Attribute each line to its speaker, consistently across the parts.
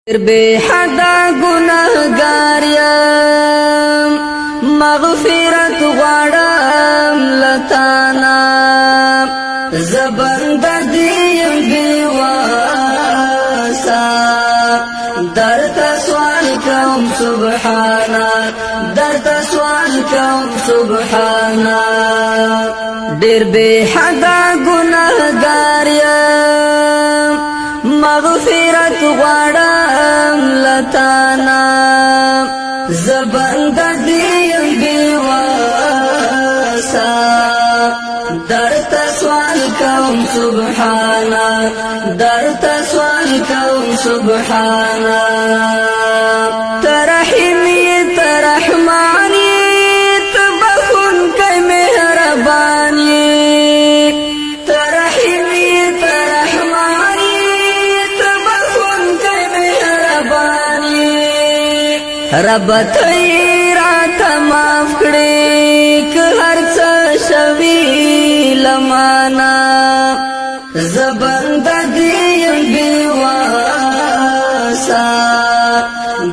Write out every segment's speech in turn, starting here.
Speaker 1: بے حدا گناہگار یم مغفرت غواړم لتانا زبند دیم بیواسا درتا سوال کوم سبحانا درتا سوال کوم سبحانا ډیر بے حدا گناہگار یم مغفرت غواړم لتانا زبند دیم بیواسا درتا سوال کوم سبحانا درتا سوال کوم سبحانا ترحمی ترحمانی تبخن کئی مہربانی ترحمی ترحمانی تبخن کئی مہربانی رب تیرات معاف کړي که هر څه شوي لمانا زبند دیم بیواسا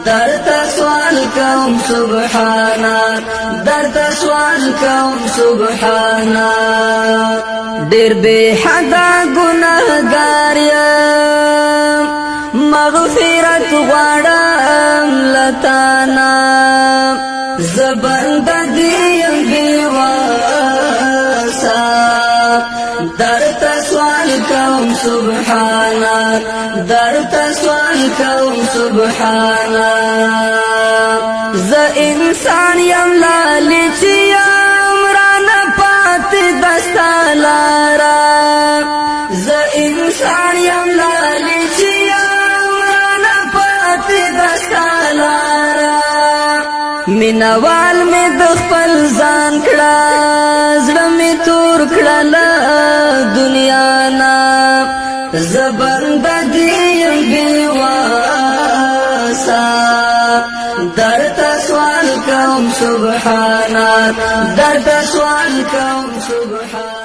Speaker 1: درتا سوال کوم سبحانا درتا سوال کوم سبحانا ډیر بے حدا گناہگار یم مغفرت غواړم لتانا زبند دیم بیواسا درتا سوال کوم سبحانا درتا سوال کوم سبحانا ز انسان یم لالچ یم رانا پات دستا لارا ز انسان یم لالچ یم رانا پات دستا لارا مینوال می د خپل ځان کړه زړه می تور کړه دنیا نا زبند دیم بیواسا درتا سوال کوم سبحانا درتا سوال کوم سبحانا